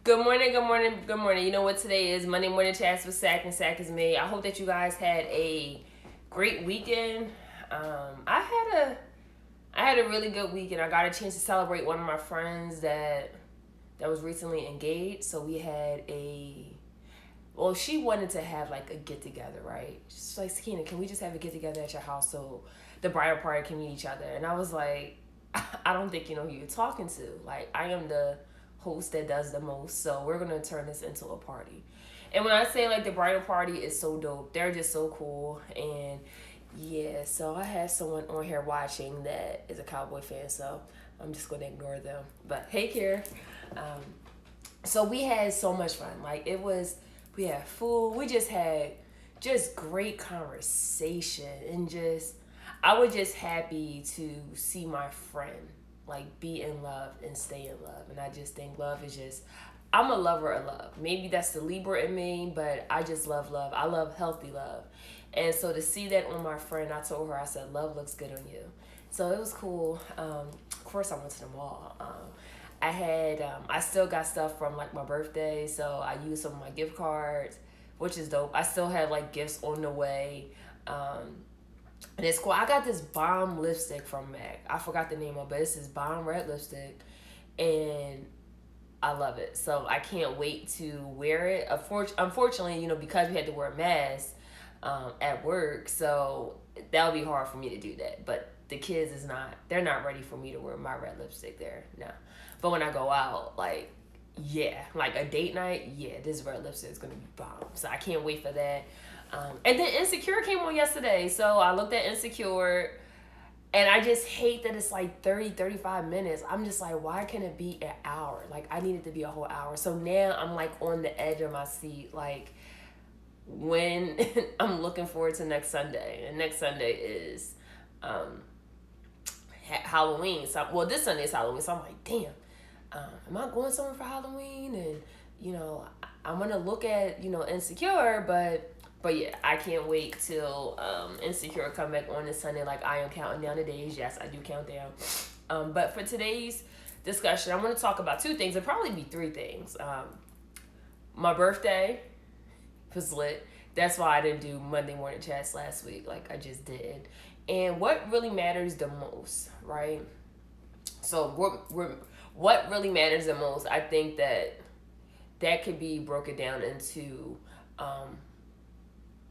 Good morning, good morning, good morning. You know what today is? Monday morning chats with Sack and Sack is me. I hope that you guys had a great weekend. I had a really good weekend. I got a chance to celebrate one of my friends that was recently engaged. So we had she wanted to have like a get together, right? She's like, Sakina, can we just have a get together at your house so the bridal party can meet each other? And I was like, I don't think you know who you're talking to. Like, I am the host that does the most, so we're gonna turn this into a party. And when I say like the bridal party is so dope, they're just so cool. And yeah, so I had someone on here watching that is a Cowboy fan, so I'm just gonna ignore them. But hey, Kier. Um, so we had so much fun. We had food. We just had just great conversation and just I was just happy to see my friend like be in love and stay in love. And I just think love is just I'm a lover of love. Maybe that's the Libra in me, but I just love love. I love healthy love. And so to see that on my friend, I told her, I said, love looks good on you. So it was cool. Of course, I went to the mall. I still got stuff from like my birthday, so I used some of my gift cards, which is dope. I still had like gifts on the way. And it's cool. I got this bomb lipstick from MAC. I forgot the name of it, but it's this bomb red lipstick. And I love it. So I can't wait to wear it. Unfortunately, because we had to wear masks at work, so that would be hard for me to do that. But the kids they're not ready for me to wear my red lipstick there. No. But when I go out, like, yeah, like a date night, yeah, this red lipstick is going to be bomb. So I can't wait for that. And then Insecure came on yesterday. So I looked at Insecure. And I just hate that it's like 30-35 minutes. I'm just like, why can't it be an hour? Like, I need it to be a whole hour. So now I'm like on the edge of my seat. Like, when I'm looking forward to next Sunday. And next Sunday is Halloween. So, well, this Sunday is Halloween. So I'm like, damn, am I going somewhere for Halloween? And, I'm going to look at, Insecure, But yeah, I can't wait till Insecure come back on this Sunday. Like, I am counting down the days. Yes, I do count down. But for today's discussion, I'm going to talk about two things. It'll probably be three things. My birthday was lit. That's why I didn't do Monday morning chats last week like I just did. And what really matters the most, right? So what really matters the most, I think that could be broken down into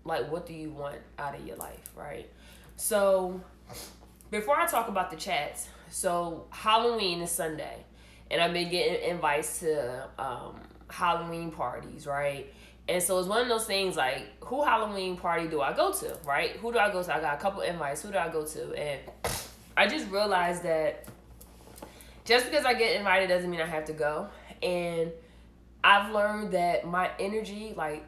like, what do you want out of your life, right? So before I talk about the chats, so Halloween is Sunday, and I've been getting invites to Halloween parties, right? And so it's one of those things like, who Halloween party do I go to, right? Who do I go to? I got a couple invites. Who do I go to? And I just realized that just because I get invited doesn't mean I have to go. And I've learned that my energy, like,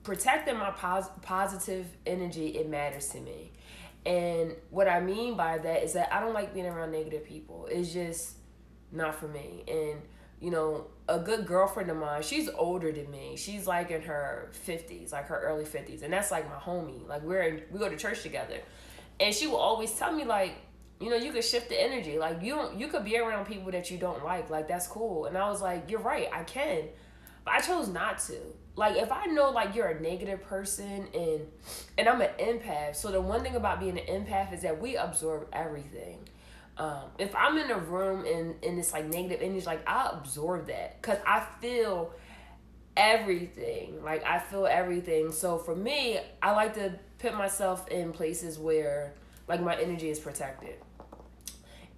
protecting my positive energy, it matters to me. And what I mean by that is that I don't like being around negative people. It's just not for me. And a good girlfriend of mine, she's older than me. She's like in her 50s, like her early 50s, and that's like my homie. Like, we go to church together, and she will always tell me, like, you could shift the energy. Like, you could be around people that you don't like that's cool. And I was like, you're right, I can, but I chose not to. Like, if I know, like, you're a negative person and I'm an empath, so the one thing about being an empath is that we absorb everything. If I'm in a room and it's, like, negative energy, like, I absorb that because I feel everything. Like, I feel everything. So, for me, I like to put myself in places where, like, my energy is protected.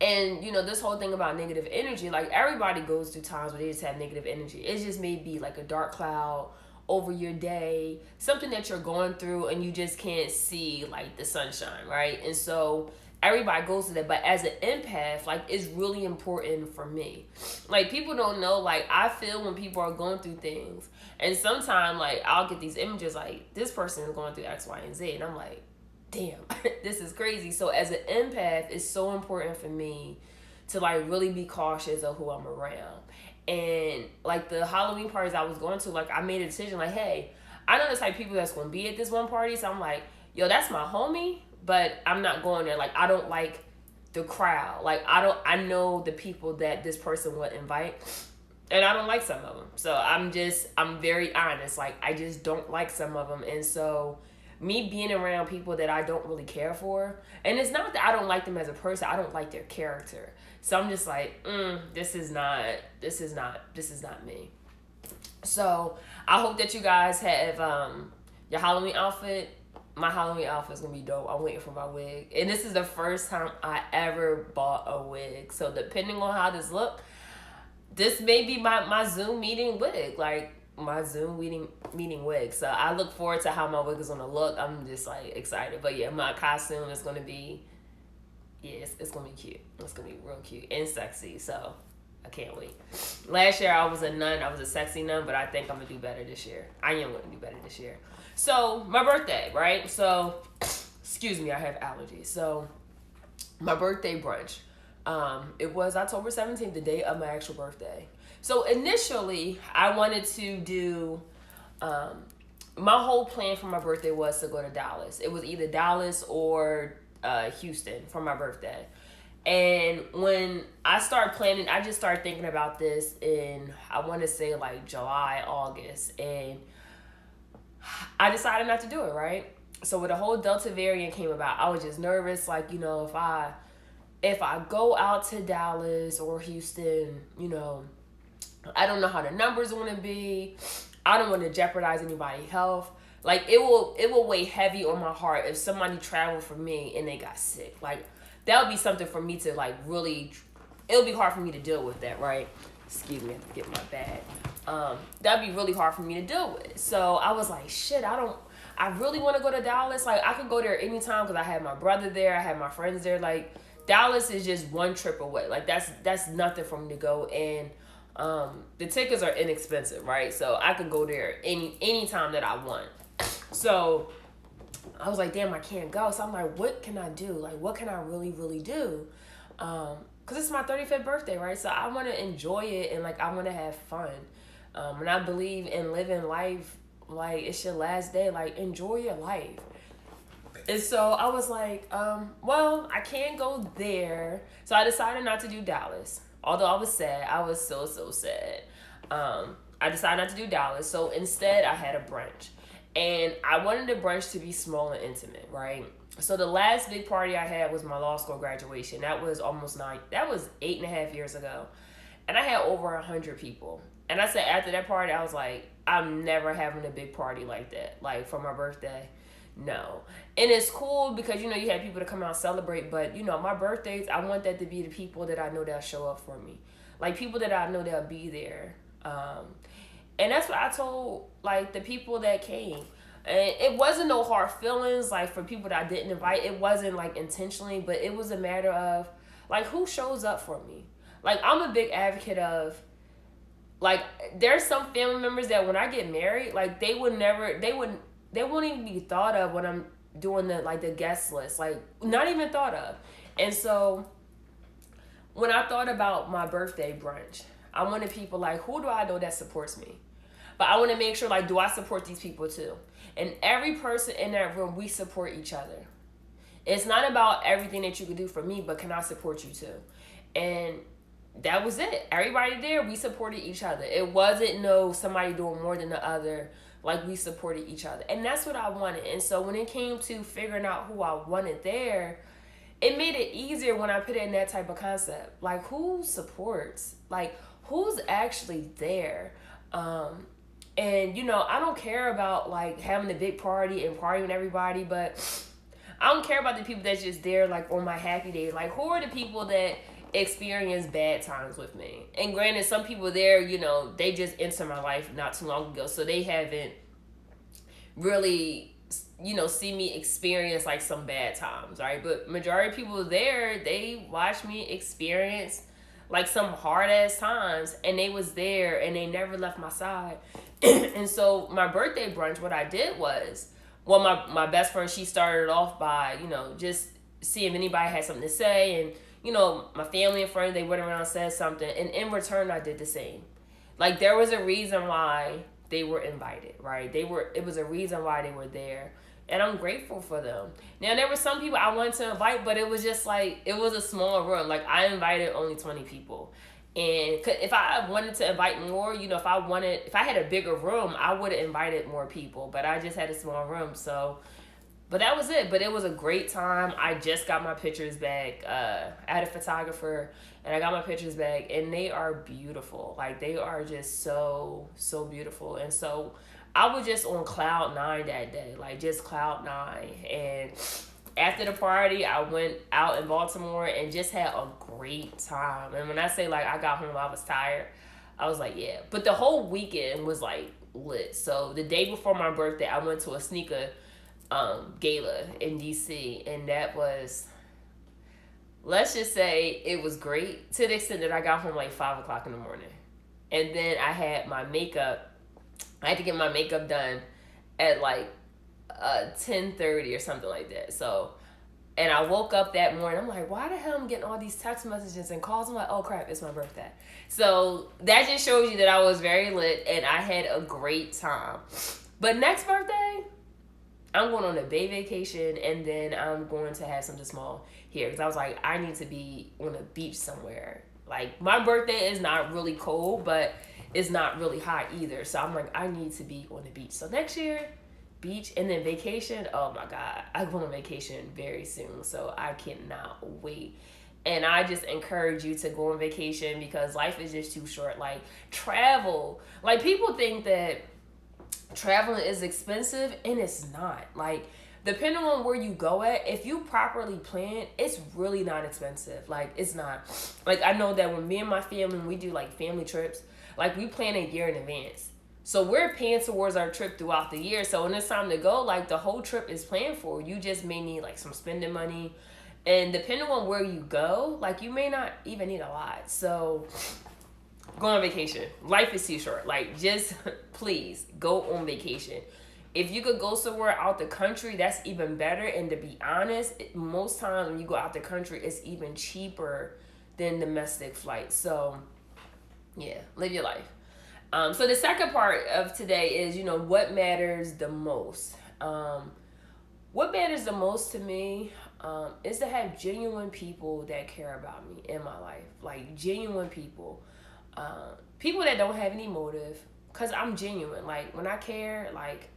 And, this whole thing about negative energy, like, everybody goes through times where they just have negative energy. It just may be, like, a dark cloud over your day, something that you're going through, and you just can't see, like, the sunshine, right? And so everybody goes to that. But as an empath, like, it's really important for me. Like, people don't know, like, I feel when people are going through things. And sometimes, like, I'll get these images, like, this person is going through X, Y, and Z. And I'm like, damn, this is crazy. So as an empath, it's so important for me to, like, really be cautious of who I'm around. And, like, the Halloween parties I was going to, like, I made a decision, like, hey, I know the type of people that's going to be at this one party. So I'm like, yo, that's my homie, but I'm not going there. Like, I don't like the crowd. Like, I know the people that this person would invite. and I don't like some of them. So I'm very honest. Like, I just don't like some of them. And so me being around people that I don't really care for, and it's not that I don't like them as a person, I don't like their character. So I'm just like, this is not me. So I hope that you guys have your Halloween outfit. My Halloween outfit is gonna be dope. I'm waiting for my wig, and this is the first time I ever bought a wig. So depending on how this look, this may be my Zoom meeting wig, like my Zoom meeting wig. So I look forward to how my wig is gonna look. I'm just like excited. But yeah, my costume is gonna be, it's gonna be cute. It's gonna be real cute and sexy. So I can't wait. Last year I was a nun. I was a sexy nun, but I think I'm gonna do better this year. I am gonna do better this year. So my birthday, right? So excuse me, I have allergies. So my birthday brunch. It was October 17th, the day of my actual birthday. So initially, I wanted to do, my whole plan for my birthday was to go to Dallas. It was either Dallas or Houston for my birthday. And when I started planning, I just started thinking about this in, I want to say like July, August. And I decided not to do it, right? So when the whole Delta variant came about, I was just nervous. Like, you know, if I go out to Dallas or Houston, you know, I don't know how the numbers are going to be. I don't want to jeopardize anybody's health. Like, it will weigh heavy on my heart if somebody traveled for me and they got sick. Like, that would be something for me to, like, really, it'll be hard for me to deal with that, right? Excuse me, I have to get my bag. That'd be really hard for me to deal with. So I was like, shit, I really want to go to Dallas. Like, I could go there anytime because I had my brother there. I had my friends there. Like, Dallas is just one trip away. Like, that's nothing for me to go. And the tickets are inexpensive, right? So I could go there any time that I want. So I was like, damn, I can't go. So I'm like, what can I do? Like, what can I really, really do? Because it's my 35th birthday, right? So I want to enjoy it and, like, I want to have fun. And I believe in living life like it's your last day. Like, enjoy your life. And so I was like, well, I can't go there. So I decided not to do Dallas. Although I was sad. I was so sad. I decided not to do Dallas. So instead, I had a brunch. And I wanted the brunch to be small and intimate, right? So the last big party I had was my law school graduation. That was 8.5 years ago. And I had over 100 people. And I said after that party, I was like, I'm never having a big party like that. Like, for my birthday. No. And it's cool because, you know, you have people to come out and celebrate. But, you know, my birthdays, I want that to be the people that I know that'll show up for me. Like, people that I know that'll be there. And that's what I told, like, the people that came. And it wasn't no hard feelings, like, for people that I didn't invite. It wasn't, like, intentionally, but it was a matter of, like, who shows up for me. Like, I'm a big advocate of, like, there's some family members that when I get married, like, they won't even be thought of when I'm doing the guest list. Like, not even thought of. And so when I thought about my birthday brunch, I wanted people, like, who do I know that supports me? But I want to make sure, like, do I support these people too? And every person in that room, we support each other. It's not about everything that you can do for me, but can I support you too? And that was it. Everybody there, we supported each other. It wasn't somebody doing more than the other. Like, we supported each other. And that's what I wanted. And so when it came to figuring out who I wanted there, it made it easier when I put it in that type of concept. Like, who supports? Like, who's actually there? And, you know, I don't care about, like, having a big party and partying with everybody, but I don't care about the people that's just there, like, on my happy day. Like, who are the people that experience bad times with me? And granted, some people there, you know, they just entered my life not too long ago, so they haven't really, you know, see me experience, like, some bad times, right? But majority of people there, they watch me experience, like, some hard-ass times, and they was there, and they never left my side. And so my birthday brunch, what I did was, well, my best friend, she started it off by, you know, just seeing if anybody had something to say. And, you know, my family and friends, they went around and said something. And in return, I did the same. Like, there was a reason why they were invited, right? It was a reason why they were there. And I'm grateful for them. Now, there were some people I wanted to invite, but it was just like, it was a small room. Like, I invited only 20 people. And if I wanted to invite more, if I had a bigger room, I would have invited more people. But I just had a small room, so. But that was it. But it was a great time. I just got my pictures back. I had a photographer, and I got my pictures back, and they are beautiful. Like, they are just so, so beautiful. And so I was just on cloud nine that day, like just cloud nine. And after the party, I went out in Baltimore and just had a great time. And when I say like I got home, I was tired. I was like, yeah. But the whole weekend was like lit. So the day before my birthday, I went to a sneaker gala in DC, and that was, let's just say, it was great to the extent that I got home like 5 o'clock in the morning, and then I had my makeup. I had to get my makeup done at like 10:30 or something like that. So, and I woke up that morning. I'm like, why the hell am I getting all these text messages and calls? I'm like, oh crap, it's my birthday. So that just shows you that I was very lit and I had a great time. But next birthday, I'm going on a bay vacation, and then I'm going to have something small here. Because I was like, I need to be on a beach somewhere. Like, my birthday is not really cold, but it's not really hot either. So I'm like, I need to be on the beach. So next year, beach, and then vacation. Oh my God. I'm going on vacation very soon. So I cannot wait. And I just encourage you to go on vacation because life is just too short. Like, travel. Like, people think that traveling is expensive, and it's not. Like, depending on where you go at, if you properly plan, it's really not expensive. Like, it's not. Like, I know that when me and my family, we do like family trips, like, we plan a year in advance. So we're paying towards our trip throughout the year. So when it's time to go, like, the whole trip is planned for. You just may need like some spending money, and depending on where you go, like, you may not even need a lot. So go on vacation. Life is too short. Like, just please go on vacation. If you could go somewhere out the country, that's even better. And to be honest, most times when you go out the country, it's even cheaper than domestic flights. So yeah, live your life. So the second part of today is, what matters the most. What matters the most to me is to have genuine people that care about me in my life. Like, genuine people. People that don't have any motive, because I'm genuine. Like, when I care, like,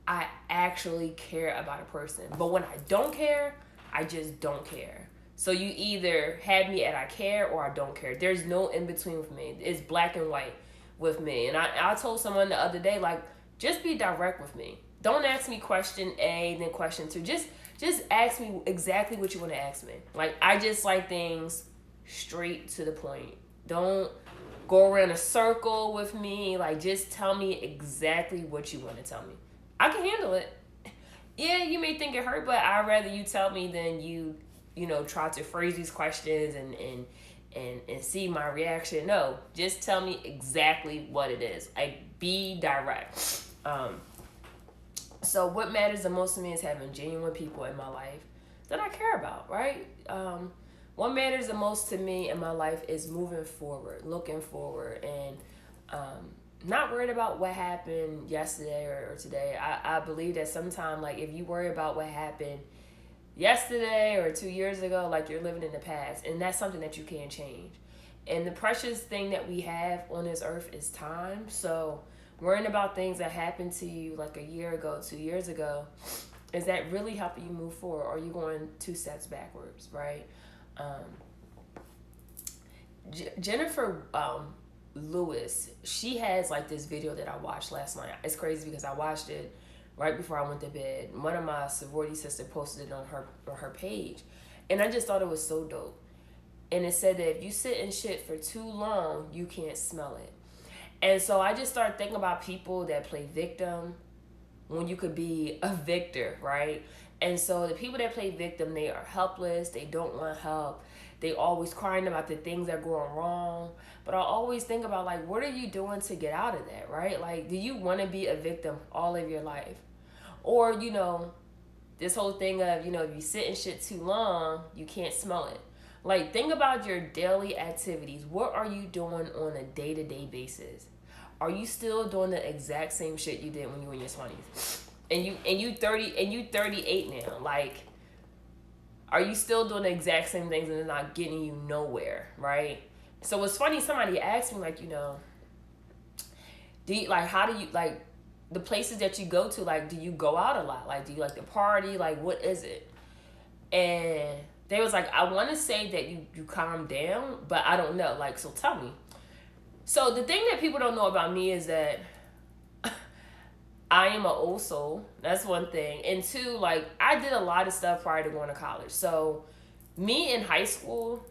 I actually care about a person. But when I don't care, I just don't care. So you either have me at I care or I don't care. There's no in between with me. It's black and white with me. And I told someone the other day, like, just be direct with me. Don't ask me question A, then question 2. Just ask me exactly what you want to ask me. Like, I just like things straight to the point. Don't go around a circle with me. Like, just tell me exactly what you want to tell me. I can handle it. Yeah, you may think it hurt, but I'd rather you tell me than you try to phrase these questions and see my reaction. No, just tell me exactly what it is. Like, be direct. So what matters the most to me is having genuine people in my life that I care about, right? What matters the most to me in my life is moving forward, looking forward, and not worried about what happened yesterday or today. I believe that sometimes, like, if you worry about what happened yesterday or 2 years ago, like, you're living in the past, and that's something that you can't change. And the precious thing that we have on this earth is time. So worrying about things that happened to you like a year ago, 2 years ago, is that really helping you move forward, or are you going 2 steps backwards, right? Jennifer Lewis, she has like this video that I watched last night. It's crazy because I watched it right before I went to bed. One of my sorority sisters posted it on her page, and I just thought it was so dope. And it said that if you sit in shit for too long, you can't smell it. And so I just started thinking about people that play victim when you could be a victor, right? And so the people that play victim, they are helpless. They don't want help. They always crying about the things that are going wrong. But I always think about, like, what are you doing to get out of that, right? Like, do you want to be a victim all of your life? Or, this whole thing of, if you sit in shit too long, you can't smell it. Like, think about your daily activities. What are you doing on a day-to-day basis? Are you still doing the exact same shit you did when you were in your 20s? And you 38 now. Like, are you still doing the exact same things and it's not getting you nowhere, right? So it's funny, somebody asked me, like, do you, like, how do you, like, the places that you go to, like, do you go out a lot? Like, do you like to party? Like, what is it? And they was like, I want to say that you calm down, but I don't know. Like, so tell me. So the thing that people don't know about me is that I am an old soul. That's one thing. And two, like, I did a lot of stuff prior to going to college. So me in high school,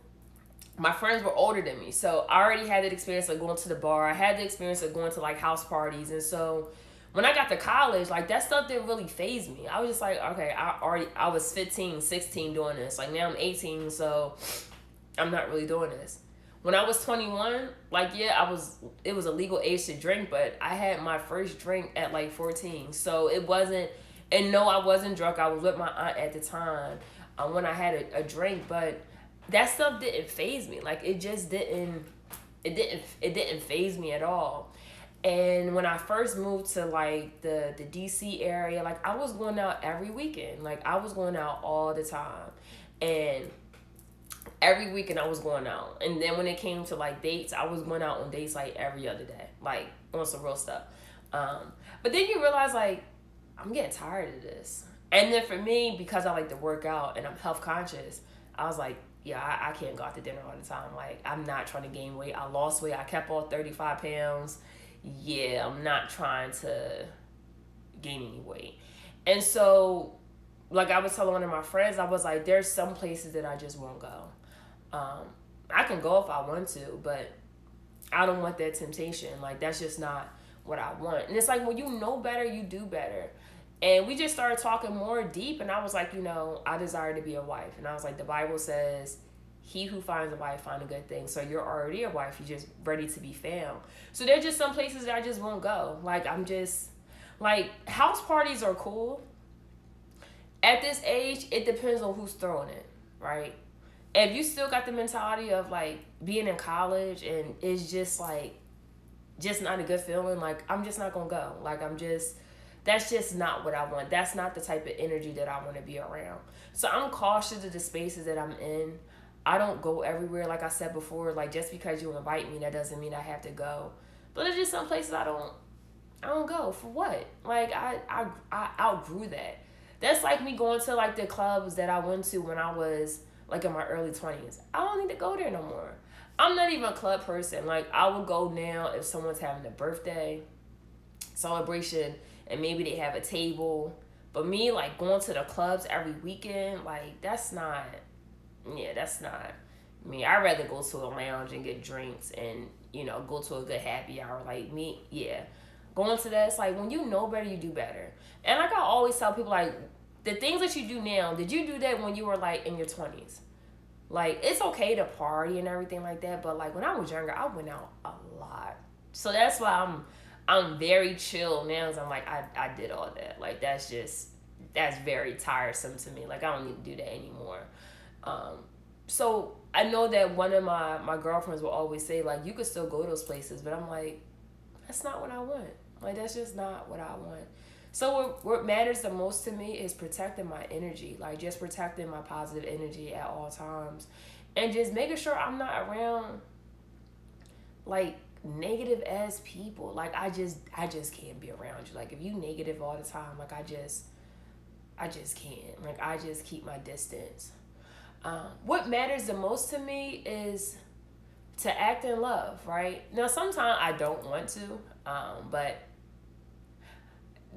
my friends were older than me. So I already had that experience of going to the bar. I had the experience of going to like house parties. And so when I got to college, like, that stuff didn't really faze me. I was just like, okay, I was 15, 16 doing this. Like, now I'm 18, so I'm not really doing this. When I was 21, like, yeah, it was a legal age to drink, but I had my first drink at like 14. So it wasn't, and no, I wasn't drunk. I was with my aunt at the time when I had a drink, but that stuff didn't faze me. Like, it just didn't faze me at all. And when I first moved to like the DC area, like, I was going out every weekend. Like, I was going out all the time. And every weekend I was going out. And then when it came to like dates, I was going out on dates like every other day, like on some real stuff. But then you realize, like, I'm getting tired of this. And then for me, because I like to work out and I'm health conscious, I was like, yeah, I can't go out to dinner all the time. Like, I'm not trying to gain weight. I lost weight. I kept off 35 pounds. Yeah, I'm not trying to gain any weight. And so, like, I was telling one of my friends, I was like, there's some places that I just won't go. I can go if I want to, but I don't want that temptation. Like, that's just not what I want. And it's like, when you know better, you do better. And we just started talking more deep, and I was like, I desire to be a wife. And I was like, the Bible says, he who finds a wife find a good thing. So you're already a wife. You're just ready to be found. So there's just some places that I just won't go. Like, I'm just, like, house parties are cool. At this age, it depends on who's throwing it, right? If you still got the mentality of, like, being in college and it's just, like, just not a good feeling, like, I'm just not going to go. Like, that's just not what I want. That's not the type of energy that I want to be around. So I'm cautious of the spaces that I'm in. I don't go everywhere, like I said before. Like, just because you invite me, that doesn't mean I have to go. But there's just some places I don't go. For what? Like, I outgrew that. That's like me going to, like, the clubs that I went to when I was, like, in my early 20s. I don't need to go there no more. I'm not even a club person. Like, I will go now if someone's having a birthday celebration and maybe they have a table. But me, like, going to the clubs every weekend, like, that's not me. I'd rather go to a lounge and get drinks and, go to a good happy hour. Like, me, yeah. Going to that, it's like, when you know better, you do better. And like I always tell people, like, the things that you do now, did you do that when you were, like, in your 20s? Like, it's okay to party and everything like that, but, like, when I was younger, I went out a lot. So that's why I'm very chill now. I'm like, I did all that. Like, that's very tiresome to me. Like, I don't need to do that anymore. So I know that one of my girlfriends will always say, like, you could still go to those places, but I'm like, that's not what I want. Like, that's just not what I want. So what matters the most to me is protecting my energy, like, just protecting my positive energy at all times, and just making sure I'm not around, like, negative ass people. Like, I just can't be around you. Like, if you negative all the time, like, I just can't. Like, I just keep my distance. What matters the most to me is to act in love, right? Now, sometimes I don't want to, but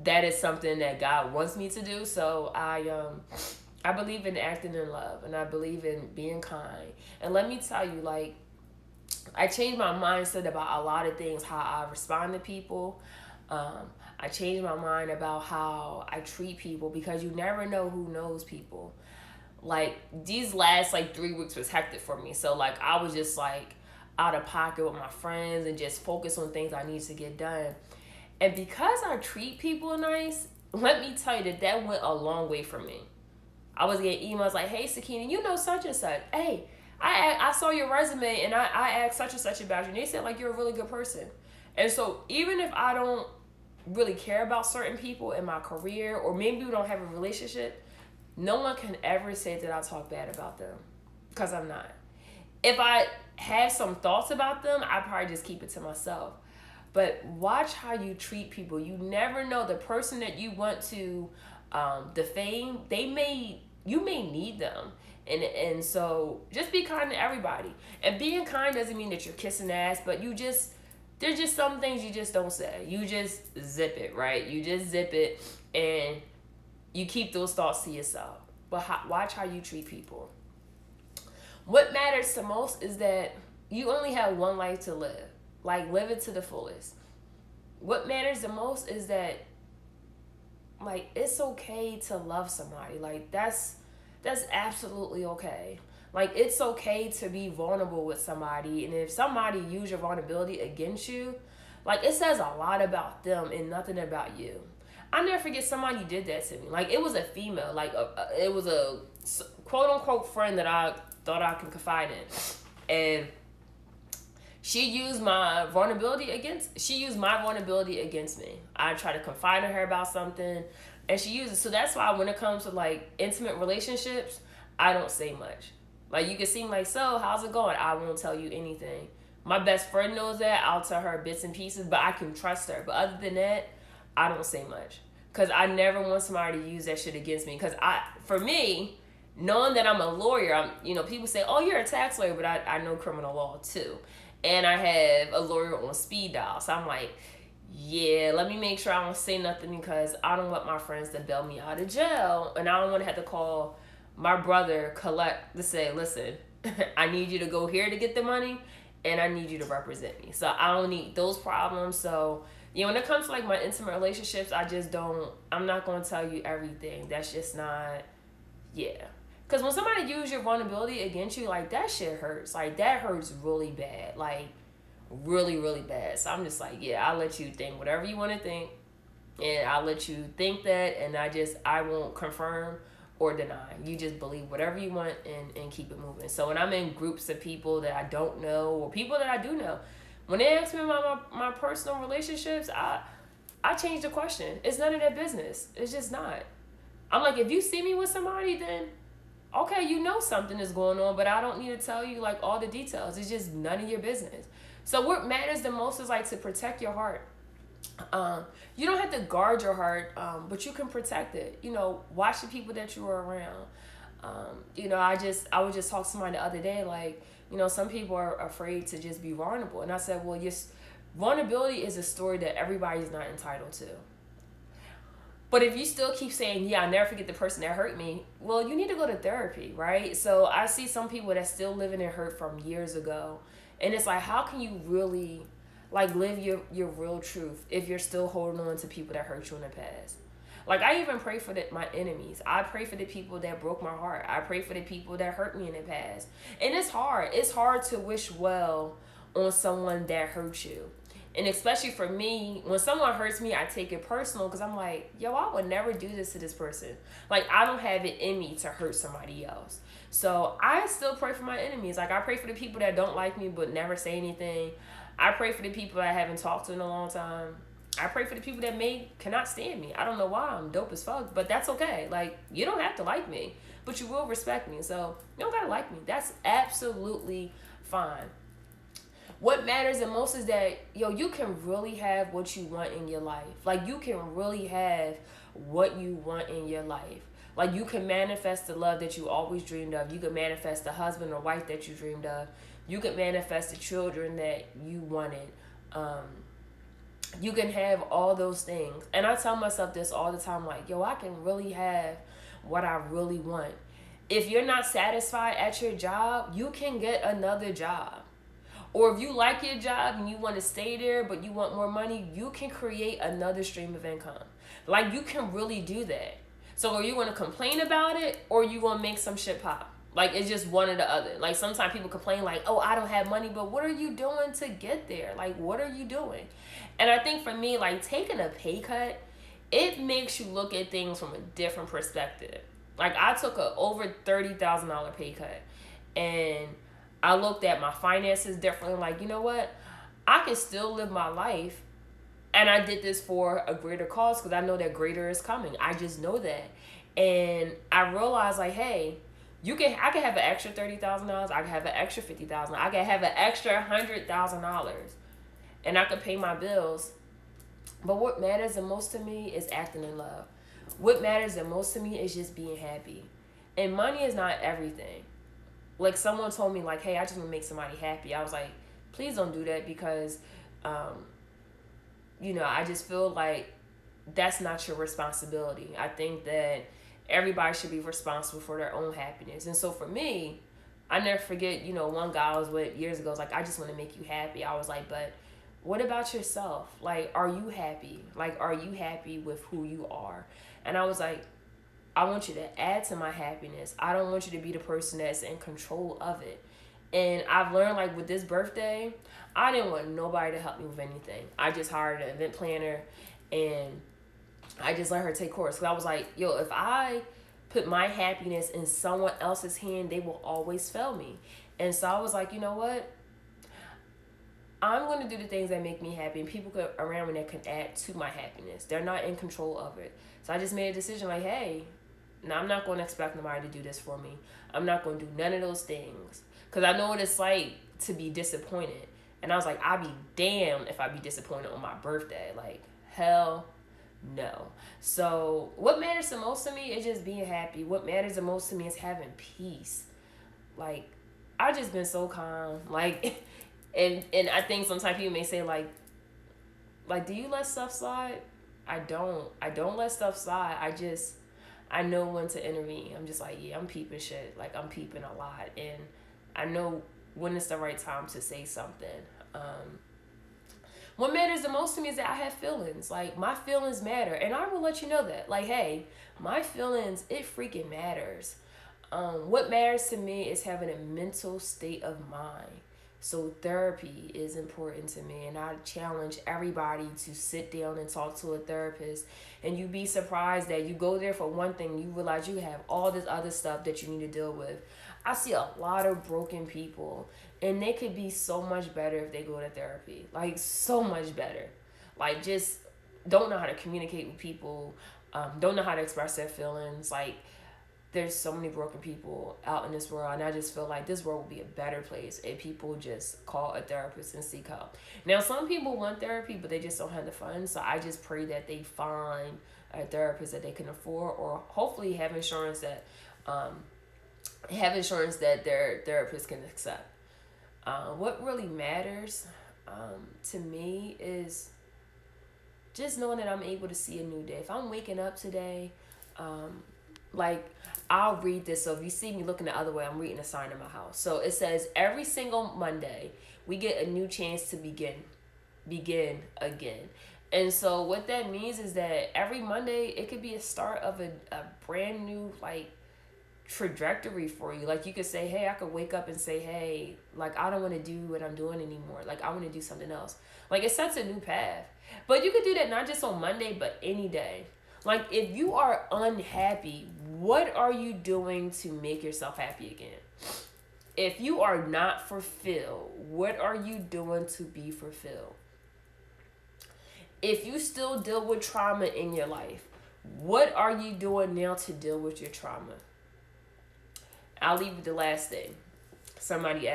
that is something that God wants me to do. So I believe in acting in love, and I believe in being kind. And let me tell you, like, I changed my mindset about a lot of things, how I respond to people. I changed my mind about how I treat people, because you never know who knows people. Like, these last, like, 3 weeks was hectic for me. So, like, I was just, like, out of pocket with my friends and just focus on things I need to get done. And because I treat people nice, let me tell you that went a long way for me. I was getting emails like, hey, Sakina, such and such. Hey, I saw your resume and I asked such and such about you. And they said, like, you're a really good person. And so even if I don't really care about certain people in my career, or maybe we don't have a relationship, no one can ever say that I talk bad about them, because I'm not. If I have some thoughts about them, I probably just keep it to myself. But watch how you treat people. You never know, the person that you want to defame, you may need them. And so just be kind to everybody. And being kind doesn't mean that you're kissing ass, but there's just some things you just don't say. You just zip it, right? You just zip it, and you keep those thoughts to yourself. But watch how you treat people. What matters the most is that you only have one life to live. Like, live it to the fullest. What matters the most is that, like, it's okay to love somebody. Like, that's absolutely okay. Like, it's okay to be vulnerable with somebody. And if somebody use your vulnerability against you, like, it says a lot about them and nothing about you. I never forget somebody did that to me. Like, it was a female. Like, it was a quote-unquote friend that I thought I could confide in. And she used my vulnerability against me. I tried to confide in her about something, and she used it. So that's why when it comes to, like, intimate relationships, I don't say much. Like, you can seem like, so, how's it going? I won't tell you anything. My best friend knows that. I'll tell her bits and pieces, but I can trust her. But other than that, I don't say much. Because I never want somebody to use that shit against me. Because for me, knowing that I'm a lawyer, people say, oh, you're a tax lawyer, but I know criminal law too. And I have a lawyer on speed dial. So I'm like, yeah, let me make sure I don't say nothing, because I don't want my friends to bail me out of jail. And I don't want to have to call my brother collect to say, listen, I need you to go here to get the money, and I need you to represent me. So I don't need those problems. So, when it comes to, like, my intimate relationships, I'm not going to tell you everything. That's just not, yeah. Because when somebody uses your vulnerability against you, like, that shit hurts. Like, that hurts really bad. Like, really, really bad. So I'm just like, yeah, I'll let you think whatever you want to think. And I'll let you think that. And I won't confirm or deny. You just believe whatever you want and keep it moving. So when I'm in groups of people that I don't know, or people that I do know, when they ask me about my personal relationships, I change the question. It's none of their business. It's just not. I'm like, if you see me with somebody, then okay, you know something is going on, but I don't need to tell you, like, all the details. It's just none of your business. So what matters the most is, like, to protect your heart. You don't have to guard your heart, but you can protect it. Watch the people that you are around. I would just talk to somebody the other day, like, some people are afraid to just be vulnerable. And I said, well, vulnerability is a story that everybody's not entitled to. But if you still keep saying, yeah, I'll never forget the person that hurt me, well, you need to go to therapy, right? So I see some people that still living in hurt from years ago. And it's like, how can you really, like, live your real truth if you're still holding on to people that hurt you in the past? Like, I even pray for my enemies. I pray for the people that broke my heart. I pray for the people that hurt me in the past. And it's hard. It's hard to wish well on someone that hurt you. And especially for me, when someone hurts me, I take it personal, because I'm like, yo, I would never do this to this person. Like, I don't have it in me to hurt somebody else. So I still pray for my enemies. Like, I pray for the people that don't like me but never say anything. I pray for the people I haven't talked to in a long time. I pray for the people that cannot stand me. I don't know why. I'm dope as fuck, but that's okay. Like, you don't have to like me, but you will respect me. So you don't gotta like me. That's absolutely fine. What matters the most is that, you can really have what you want in your life. Like, you can really have what you want in your life. Like, you can manifest the love that you always dreamed of. You can manifest the husband or wife that you dreamed of. You can manifest the children that you wanted. You can have all those things. And I tell myself this all the time, like, I can really have what I really want. If you're not satisfied at your job, you can get another job. Or if you like your job and you want to stay there, but you want more money, you can create another stream of income. Like, you can really do that. So are you going to complain about it, or you going to make some shit pop? Like, it's just one or the other. Like, sometimes people complain, like, oh, I don't have money, but what are you doing to get there? Like, what are you doing? And I think for me, like, taking a pay cut, it makes you look at things from a different perspective. Like, I took a over $30,000 pay cut, and I looked at my finances differently. Like, you know what? I can still live my life, and I did this for a greater cause, because I know that greater is coming. I just know that. And I realized, like, hey, I can have an extra $30,000. I can have an extra $50,000. I can have an extra $100,000, and I could pay my bills. But what matters the most to me is acting in love. What matters the most to me is just being happy. And money is not everything. Like someone told me, like, hey, I just want to make somebody happy. I was like, please don't do that because, I just feel like that's not your responsibility. I think that everybody should be responsible for their own happiness. And so for me, I never forget, one guy I was with years ago was like, I just want to make you happy. I was like, but what about yourself? Like, are you happy? Like, are you happy with who you are? And I was like, I want you to add to my happiness. I don't want you to be the person that's in control of it. And I've learned, like, with this birthday, I didn't want nobody to help me with anything. I just hired an event planner, and I just let her take course. Because I was like, yo, if I put my happiness in someone else's hand, they will always fail me. And so I was like, you know what? I'm going to do the things that make me happy, and people around me that can add to my happiness. They're not in control of it. So I just made a decision like, hey, now I'm not going to expect nobody to do this for me. I'm not going to do none of those things. Because I know what it's like to be disappointed. And I was like, I'll be damned if I be disappointed on my birthday. Like, hell no. So what matters the most to me is just being happy. What matters the most to me is having peace. Like, I just been so calm. Like, and I think sometimes people may say, like, do you let stuff slide? I don't let stuff slide. I know when to intervene. I'm just like, yeah, I'm peeping shit. Like, I'm peeping a lot. And I know when it's the right time to say something. What matters the most to me is that I have feelings. Like, my feelings matter. And I will let you know that. Like, hey, my feelings, it freaking matters. What matters to me is having a mental state of mind. So therapy is important to me, and I challenge everybody to sit down and talk to a therapist. And you'd be surprised that you go there for one thing, you realize you have all this other stuff that you need to deal with. I see a lot of broken people, and they could be so much better if they go to therapy. Like, so much better. Like, just don't know how to communicate with people, don't know how to express their feelings. Like, there's so many broken people out in this world, and I just feel like this world would be a better place if people just call a therapist and seek help. Now, some people want therapy, but they just don't have the funds, so I just pray that they find a therapist that they can afford, or hopefully have insurance that their therapist can accept. What really matters to me is just knowing that I'm able to see a new day. If I'm waking up today, like, I'll read this. So if you see me looking the other way, I'm reading a sign in my house. So it says, every single Monday, we get a new chance to begin again. And so what that means is that every Monday, it could be a start of a brand new, like, trajectory for you. Like, you could say, hey, I could wake up and say, hey, like, I don't want to do what I'm doing anymore. Like, I want to do something else. Like, it sets a new path. But you could do that not just on Monday, but any day. Like, if you are unhappy, what are you doing to make yourself happy again? If you are not fulfilled, what are you doing to be fulfilled? If you still deal with trauma in your life, what are you doing now to deal with your trauma? I'll leave with the last thing. Somebody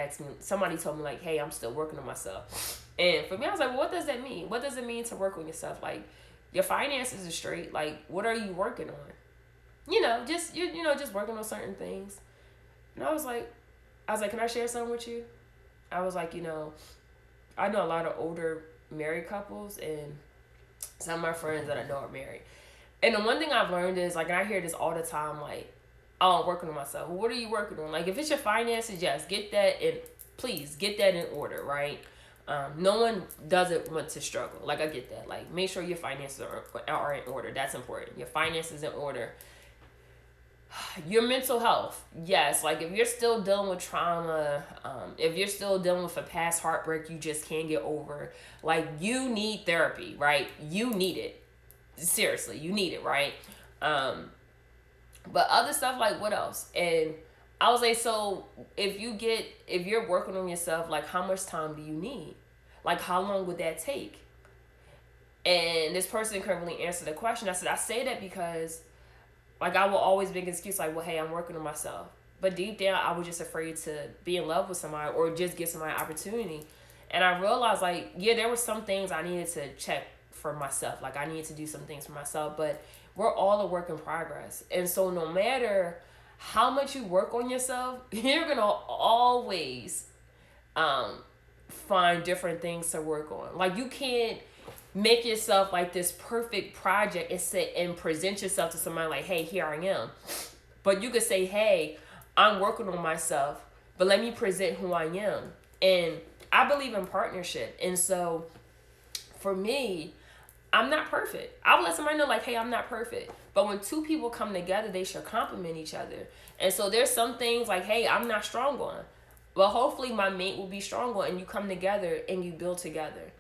told me, like, hey, I'm still working on myself. And for me, I was like, well, what does that mean? What does it mean to work on yourself? Like, your finances are straight. Like, what are you working on? Just working on certain things. And I was like, can I share something with you? I was like, I know a lot of older married couples, and some of my friends that I know are married. And the one thing I've learned is, like, and I hear this all the time, like, oh, I'm working on myself. Well, what are you working on? Like, if it's your finances, yes, get that in order, right? No one doesn't want to struggle. Like, I get that. Like, make sure your finances are in order. That's important. Your finances in order. Your mental health, yes. Like, if you're still dealing with trauma, if you're still dealing with a past heartbreak you just can't get over, like, you need therapy, right? You need it. Seriously, you need it, right? But other stuff, like, what else? And I was like, so if you're working on yourself, like, how much time do you need? Like, how long would that take? And this person couldn't really answer the question. I said, I say that because, like, I will always make an excuse, like, well, hey, I'm working on myself. But deep down, I was just afraid to be in love with somebody or just give somebody an opportunity. And I realized, like, yeah, there were some things I needed to check for myself. Like, I needed to do some things for myself. But we're all a work in progress. And so no matter how much you work on yourself, you're going to always find different things to work on. Like, you can't make yourself like this perfect project and sit and present yourself to somebody like, hey, here I am. But you could say, hey, I'm working on myself, but let me present who I am. And I believe in partnership. And so for me, I'm not perfect. I would let somebody know, like, hey, I'm not perfect. But when two people come together, they should complement each other. And so there's some things like, hey, I'm not strong on. Well, hopefully my mate will be strong on, and you come together and you build together.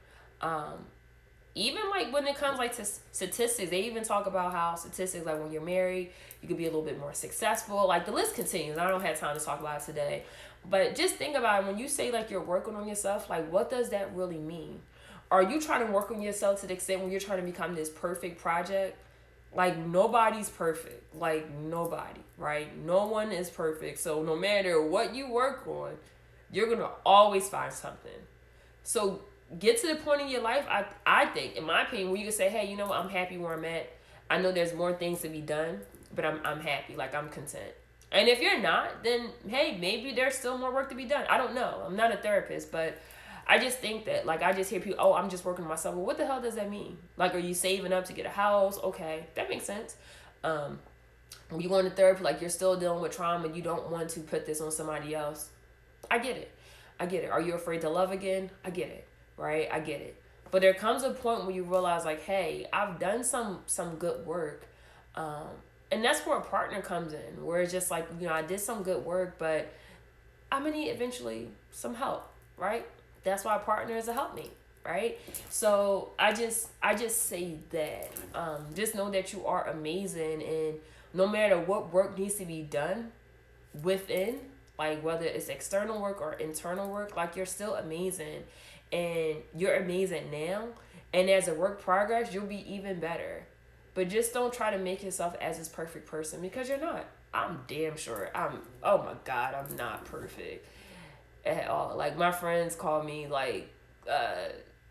Even like when it comes like to statistics, they even talk about how statistics, like when you're married, you could be a little bit more successful. Like the list continues. I don't have time to talk about it today. But just think about it. When you say like you're working on yourself, like what does that really mean? Are you trying to work on yourself to the extent when you're trying to become this perfect project? Like nobody's perfect. Like nobody, right? No one is perfect. So no matter what you work on, you're going to always find something. So get to the point in your life, I think, in my opinion, where you can say, hey, you know what, I'm happy where I'm at. I know there's more things to be done, but I'm happy. Like, I'm content. And if you're not, then, hey, maybe there's still more work to be done. I don't know. I'm not a therapist, but I just think that, like, I just hear people, oh, I'm just working on myself. Well, what the hell does that mean? Like, are you saving up to get a house? Okay, that makes sense. When you go into therapy, like, you're still dealing with trauma, you don't want to put this on somebody else. I get it. Are you afraid to love again? I get it. Right? I get it. But there comes a point where you realize, like, hey, I've done some good work. And that's where a partner comes in, where it's just like, you know, I did some good work, but I'm going to need eventually some help, right? That's why a partner is a helpmate, right? So I just say that. Just know that you are amazing, and no matter what work needs to be done within, like whether it's external work or internal work, like you're still amazing. And you're amazing now. And as a work progress, you'll be even better. But just don't try to make yourself as this perfect person, because you're not. I'm damn sure. Oh my God, I'm not perfect at all. Like my friends call me like,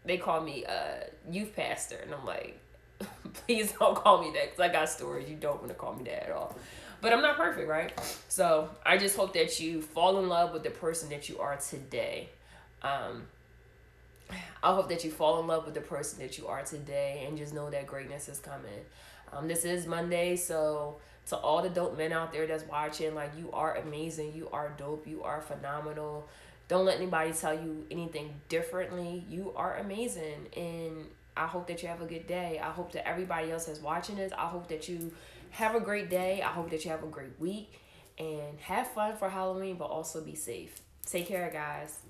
they call me youth pastor. And I'm like, please don't call me that, because I got stories. You don't want to call me that at all. But I'm not perfect, right? So I just hope that you fall in love with the person that you are today. I hope that you fall in love with the person that you are today, and just know that greatness is coming. This is Monday, so to all the dope men out there that's watching, like, you are amazing, you are dope, you are phenomenal. Don't let anybody tell you anything differently. You are amazing, and I hope that you have a good day. I hope that everybody else that's watching this, I hope that you have a great day. I hope that you have a great week, and have fun for Halloween, but also be safe. Take care, guys.